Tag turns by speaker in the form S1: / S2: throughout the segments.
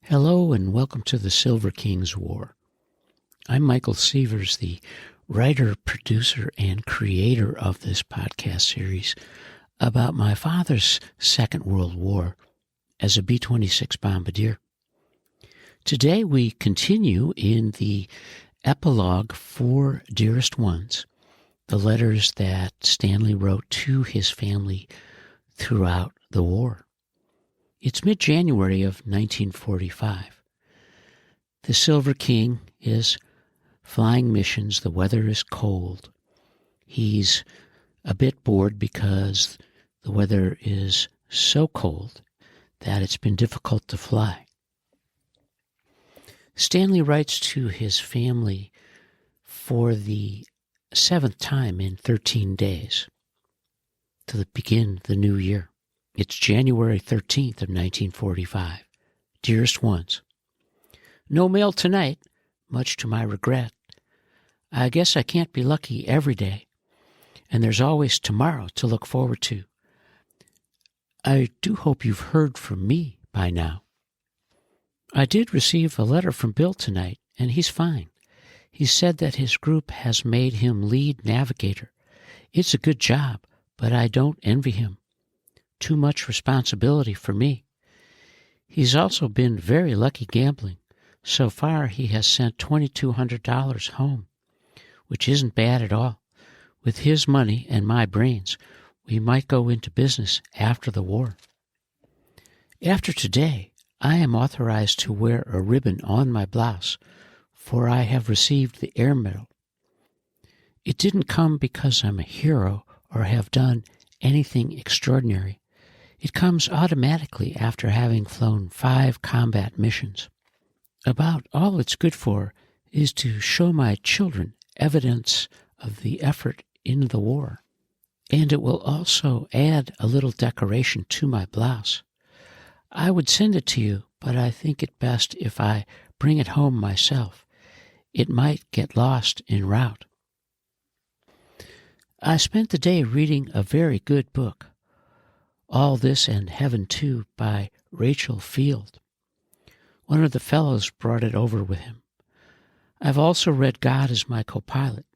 S1: Hello and welcome to the Silver King's War. I'm Michael Sievers, the writer, producer, and creator of this podcast series about my father's Second World War as a B-26 bombardier. Today we continue in the Epilogue for Dearest Ones, the letters that Stanley wrote to his family throughout the war. It's mid-January of 1945. The Silver King is flying missions. The weather is cold. He's a bit bored because the weather is so cold that it's been difficult to fly. Stanley writes to his family for the 7th time in 13 days to begin the new year. It's January 13th of 1945. Dearest Ones, no mail tonight, much to my regret. I guess I can't be lucky every day, and there's always tomorrow to look forward to. I do hope you've heard from me by now. I did receive a letter from Bill tonight, and he's fine. He said that his group has made him lead navigator. It's a good job, but I don't envy him. Too much responsibility for me. He's also been very lucky gambling. So far, he has sent $2,200 home, which isn't bad at all. With his money and my brains, we might go into business after the war. After today, I am authorized to wear a ribbon on my blouse, for I have received the Air Medal. It didn't come because I'm a hero or have done anything extraordinary. It comes automatically after having flown 5 combat missions. About all it's good for is to show my children evidence of the effort in the war, and it will also add a little decoration to my blouse. I would send it to you, but I think it best if I bring it home myself. It might get lost en route. I spent the day reading a very good book, All This and Heaven Too by Rachel Field. One of the fellows brought it over with him. I've also read God is My Co-Pilot.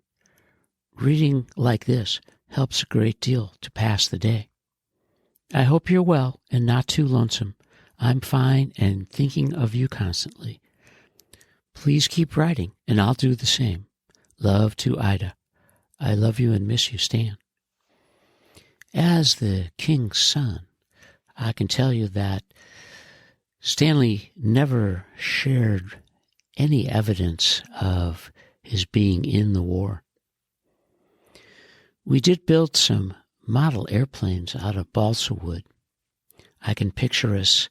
S1: Reading like this helps a great deal to pass the day. I hope you're well and not too lonesome. I'm fine and thinking of you constantly. Please keep writing, and I'll do the same. Love to Ida. I love you and miss you, Stan. As the king's son, I can tell you that Stanley never shared any evidence of his being in the war. We did build some model airplanes out of balsa wood. I can picture us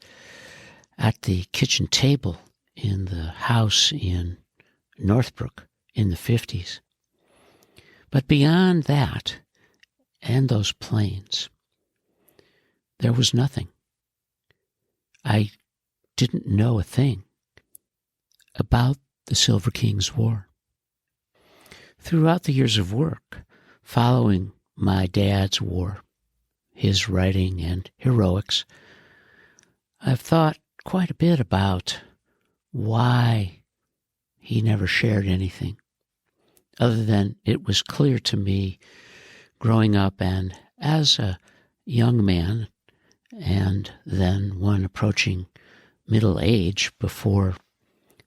S1: at the kitchen table in the house in Northbrook in the 50s. But beyond that, and those planes, there was nothing. I didn't know a thing about the Silver King's War. Throughout the years of work, following my dad's war, his writing and heroics, I've thought quite a bit about why he never shared anything, other than it was clear to me growing up and as a young man, and then one approaching middle age before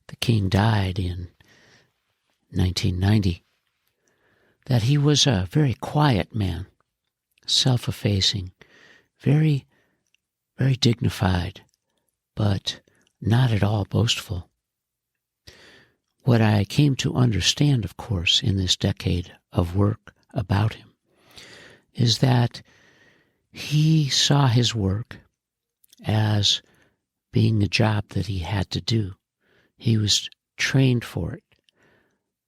S1: the king died in 1990, that he was a very quiet man, self-effacing, very, very dignified, but not at all boastful. What I came to understand, of course, in this decade of work about him is that he saw his work as being a job that he had to do. He was trained for it.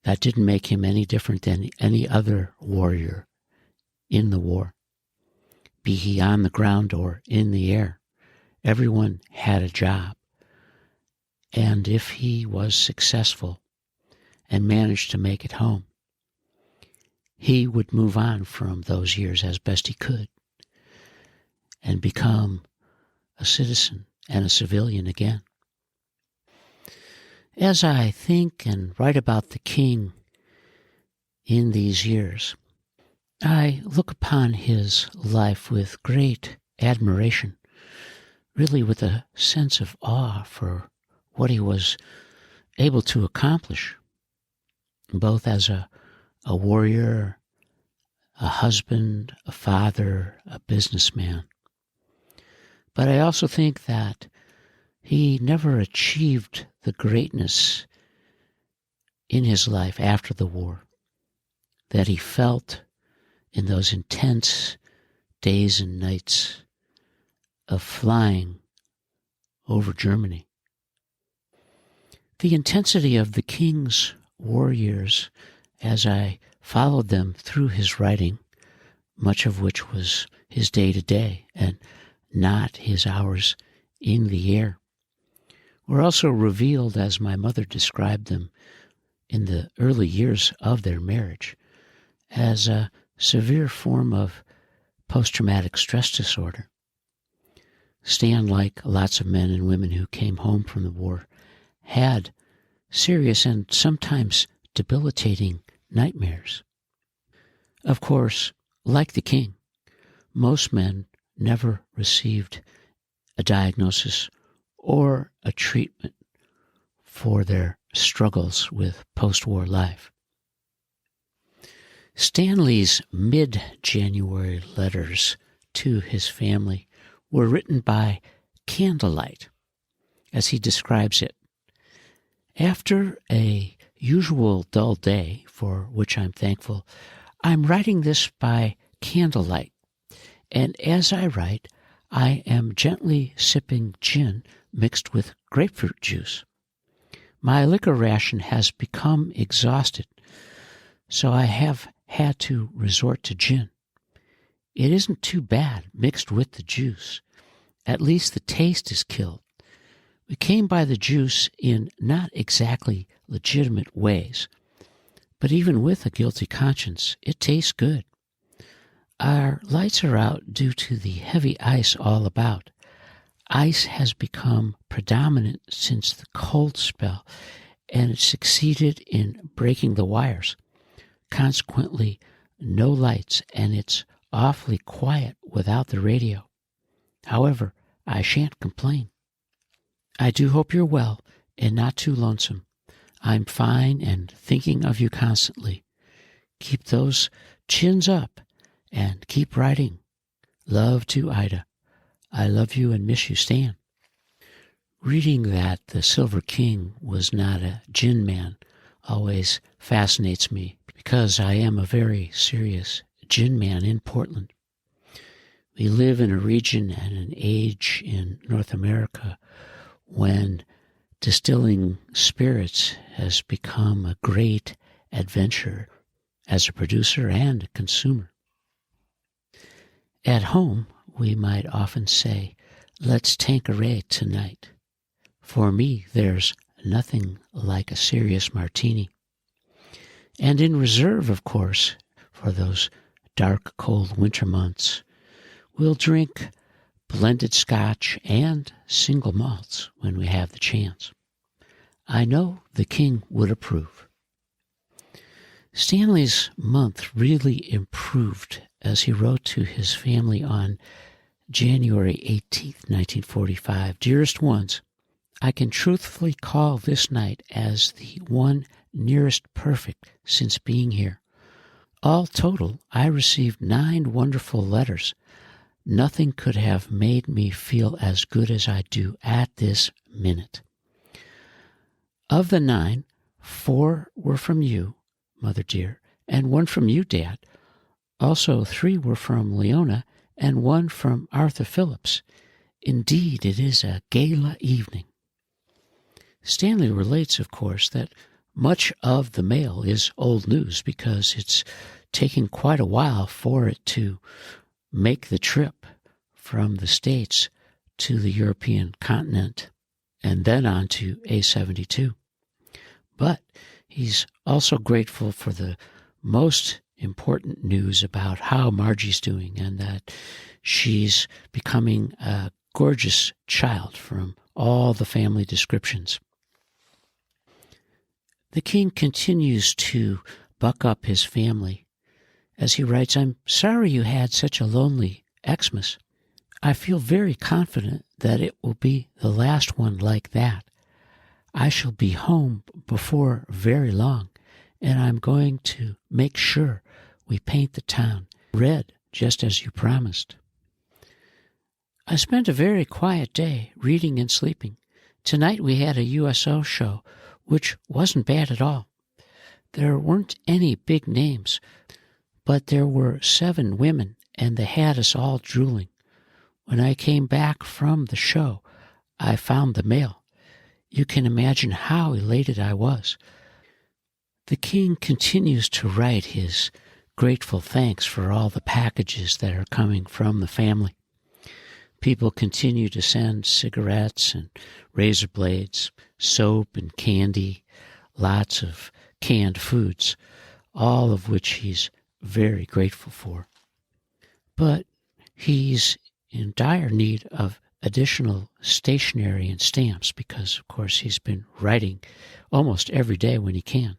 S1: That didn't make him any different than any other warrior in the war, be he on the ground or in the air. Everyone had a job. And if he was successful and managed to make it home, he would move on from those years as best he could and become a citizen and a civilian again. As I think and write about the king in these years, I look upon his life with great admiration, really with a sense of awe for what he was able to accomplish, both as a warrior, a husband, a father, a businessman. But I also think that he never achieved the greatness in his life after the war that he felt in those intense days and nights of flying over Germany. The intensity of the king's war years, as I followed them through his writing, much of which was his day-to-day and not his hours in the air, were also revealed as my mother described them in the early years of their marriage as a severe form of post-traumatic stress disorder. Stan, like lots of men and women who came home from the war, had serious and sometimes debilitating nightmares. Of course, like the king, most men never received a diagnosis or a treatment for their struggles with post-war life. Stanley's mid-January letters to his family were written by candlelight, as he describes it. After a usual dull day, for which I'm thankful, I'm writing this by candlelight, and as I write, I am gently sipping gin mixed with grapefruit juice. My liquor ration has become exhausted, so I have had to resort to gin. It isn't too bad mixed with the juice. At least the taste is killed. We came by the juice in not exactly legitimate ways, but even with a guilty conscience, it tastes good. Our lights are out due to the heavy ice all about. Ice has become predominant since the cold spell, and it succeeded in breaking the wires. Consequently, no lights, and it's awfully quiet without the radio. However, I shan't complain. I do hope you're well and not too lonesome. I'm fine and thinking of you constantly. Keep those chins up and keep writing. Love to Ida. I love you and miss you, Stan. Reading that the Silver King was not a gin man always fascinates me because I am a very serious gin man in Portland. We live in a region and an age in North America when distilling spirits has become a great adventure as a producer and a consumer. At home, we might often say, let's Tanqueray tonight. For me, there's nothing like a serious martini. And in reserve, of course, for those dark, cold winter months, we'll drink blended scotch and single malts when we have the chance. I know the king would approve. Stanley's month really improved as he wrote to his family on January 18th, 1945. Dearest Ones, I can truthfully call this night as the one nearest perfect since being here. All total, I received 9 wonderful letters. Nothing could have made me feel as good as I do at this minute. Of the 9, 4 were from you, Mother dear, and 1 from you, Dad. Also 3 were from Leona and 1 from Arthur Phillips. Indeed, it is a gala evening. Stanley relates, of course, that much of the mail is old news because it's taking quite a while for it to make the trip from the States to the European continent and then on to A72. But he's also grateful for the most important news about how Margie's doing and that she's becoming a gorgeous child from all the family descriptions. The king continues to buck up his family as he writes, "I'm sorry you had such a lonely Xmas. I feel very confident that it will be the last one like that. I shall be home before very long, and I'm going to make sure we paint the town red, just as you promised." I spent a very quiet day, reading and sleeping. Tonight we had a USO show, which wasn't bad at all. There weren't any big names, but there were 7 women, and they had us all drooling. When I came back from the show, I found the mail. You can imagine how elated I was. The king continues to write his grateful thanks for all the packages that are coming from the family. People continue to send cigarettes and razor blades, soap and candy, lots of canned foods, all of which he's very grateful for. But he's in dire need of additional stationery and stamps because, of course, he's been writing almost every day when he can.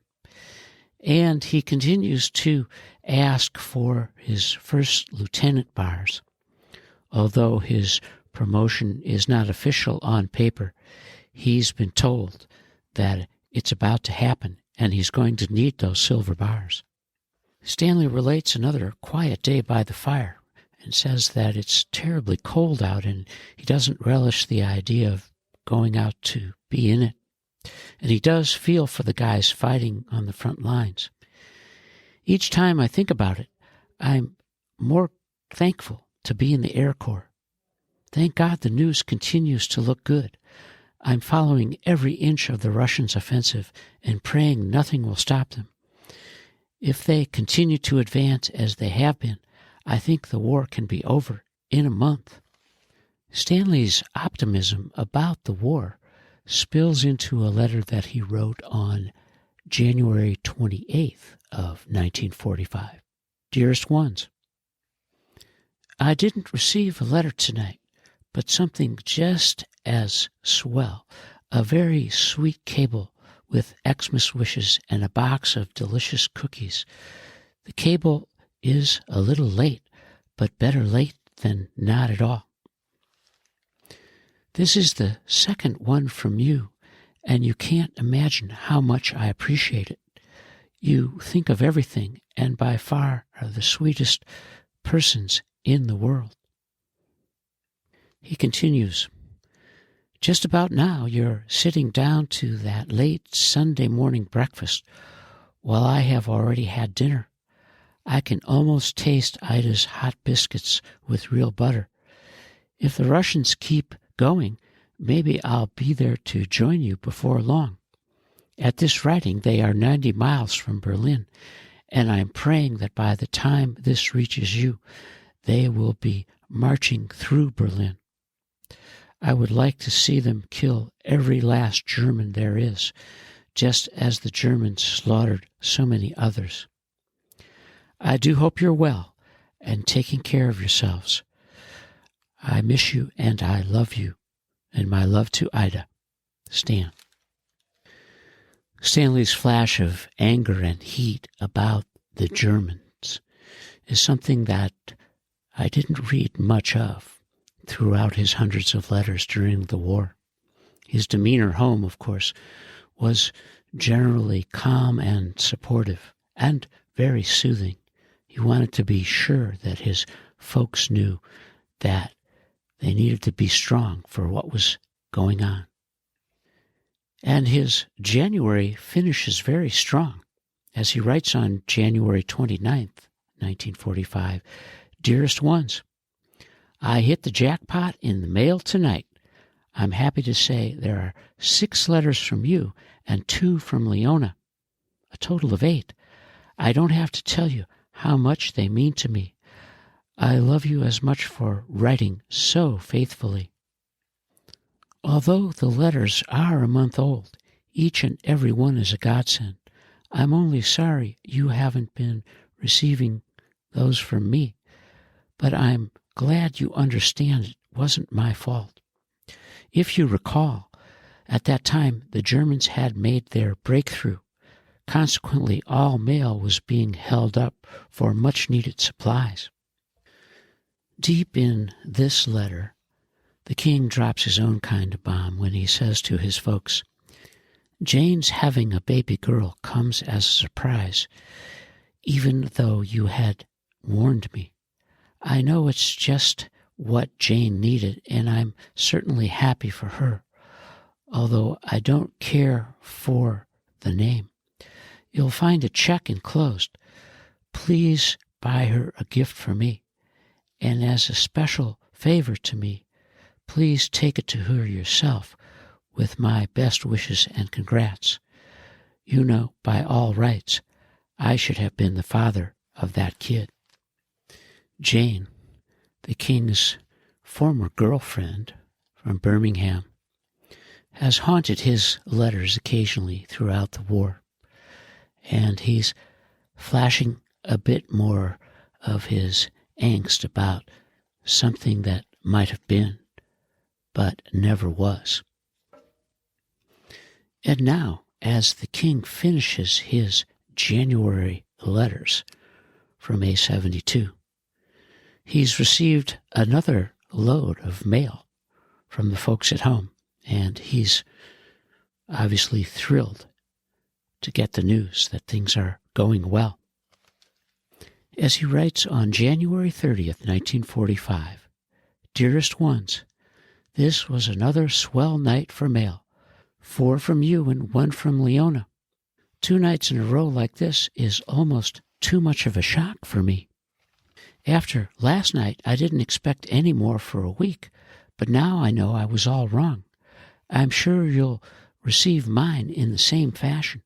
S1: And he continues to ask for his first lieutenant bars. Although his promotion is not official on paper, he's been told that it's about to happen and he's going to need those silver bars. Stanley relates another quiet day by the fire and says that it's terribly cold out and he doesn't relish the idea of going out to be in it. And he does feel for the guys fighting on the front lines. Each time I think about it, I'm more thankful to be in the Air Corps. Thank God the news continues to look good. I'm following every inch of the Russians' offensive and praying nothing will stop them. If they continue to advance as they have been, I think the war can be over in a month. Stanley's optimism about the war spills into a letter that he wrote on January 28th of 1945. Dearest Ones, I didn't receive a letter tonight, but something just as swell, a very sweet cable with Xmas wishes and a box of delicious cookies. The cable is a little late, but better late than not at all. This is the second one from you, and you can't imagine how much I appreciate it. You think of everything, and by far are the sweetest persons in the world. He continues, just about now you're sitting down to that late Sunday morning breakfast, while I have already had dinner. I can almost taste Ida's hot biscuits with real butter. If the Russians keep going, maybe I'll be there to join you before long. At this writing, they are 90 miles from Berlin, and I'm praying that by the time this reaches you, they will be marching through Berlin. I would like to see them kill every last German there is, just as the Germans slaughtered so many others. I do hope you're well and taking care of yourselves. I miss you and I love you, and my love to Ida. Stan. Stanley's flash of anger and heat about the Germans is something that I didn't read much of throughout his hundreds of letters during the war. His demeanor home, of course, was generally calm and supportive and very soothing. He wanted to be sure that his folks knew that they needed to be strong for what was going on. And his January finishes very strong, as he writes on January 29th, 1945, Dearest Ones, I hit the jackpot in the mail tonight. I'm happy to say there are 6 letters from you and 2 from Leona, a total of 8. I don't have to tell you how much they mean to me. I love you as much for writing so faithfully. Although the letters are a month old, each and every one is a godsend. I'm only sorry you haven't been receiving those from me, but I'm glad you understand it wasn't my fault. If you recall, at that time the Germans had made their breakthrough. Consequently, all mail was being held up for much-needed supplies. Deep in this letter, the king drops his own kind of bomb when he says to his folks, "Jane's having a baby girl comes as a surprise, even though you had warned me. I know it's just what Jane needed, and I'm certainly happy for her, although I don't care for the name. You'll find a check enclosed. Please buy her a gift for me, and as a special favor to me, please take it to her yourself with my best wishes and congrats. You know, by all rights, I should have been the father of that kid." Jane, the king's former girlfriend from Birmingham, has haunted his letters occasionally throughout the war, and he's flashing a bit more of his angst about something that might have been, but never was. And now, as the king finishes his January letters from A72, he's received another load of mail from the folks at home, and he's obviously thrilled to get the news that things are going well. As he writes on January 30th, 1945, "Dearest Ones, this was another swell night for mail. 4 from you and 1 from Leona. 2 nights in a row like this is almost too much of a shock for me. After last night, I didn't expect any more for a week, but now I know I was all wrong. I'm sure you'll receive mine in the same fashion."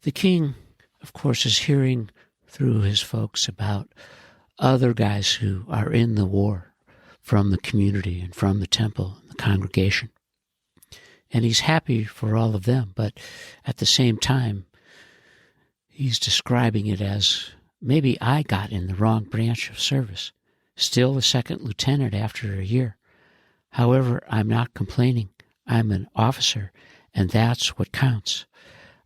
S1: The king, of course, is hearing through his folks about other guys who are in the war from the community and from the temple and the congregation. And he's happy for all of them, but at the same time, he's describing it as, maybe I got in the wrong branch of service, still a second lieutenant after a year. However, I'm not complaining. I'm an officer, and that's what counts.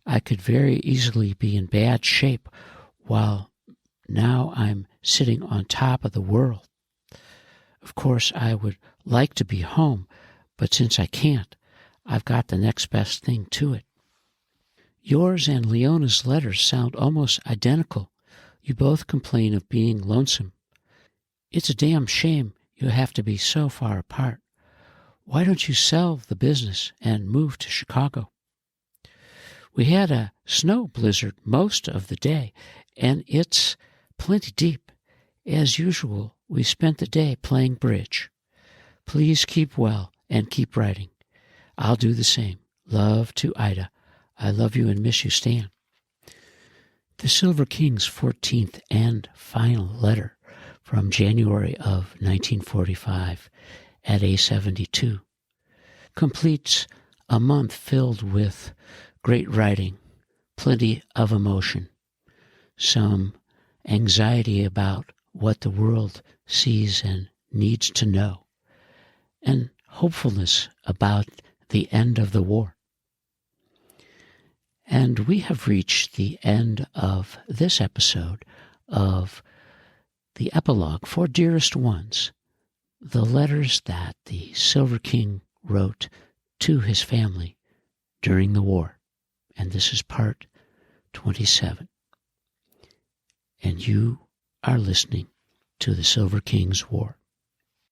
S1: I could very easily be in bad shape while now I'm sitting on top of the world. Of course, I would like to be home, but since I can't, I've got the next best thing to it. Yours and Leona's letters sound almost identical. You both complain of being lonesome. It's a damn shame you have to be so far apart. Why don't you sell the business and move to Chicago? We had a snow blizzard most of the day, and it's plenty deep. As usual, we spent the day playing bridge. Please keep well and keep writing. I'll do the same. Love to Ida. I love you and miss you, Stan." The Silver King's 14th and final letter from January of 1945 at A72 completes a month filled with great writing, plenty of emotion, some anxiety about what the world sees and needs to know, and hopefulness about the end of the war. And we have reached the end of this episode of the epilogue for Dearest Ones, the letters that the Silver King wrote to his family during the war. And this is part 27. And you are listening to the Silver King's War.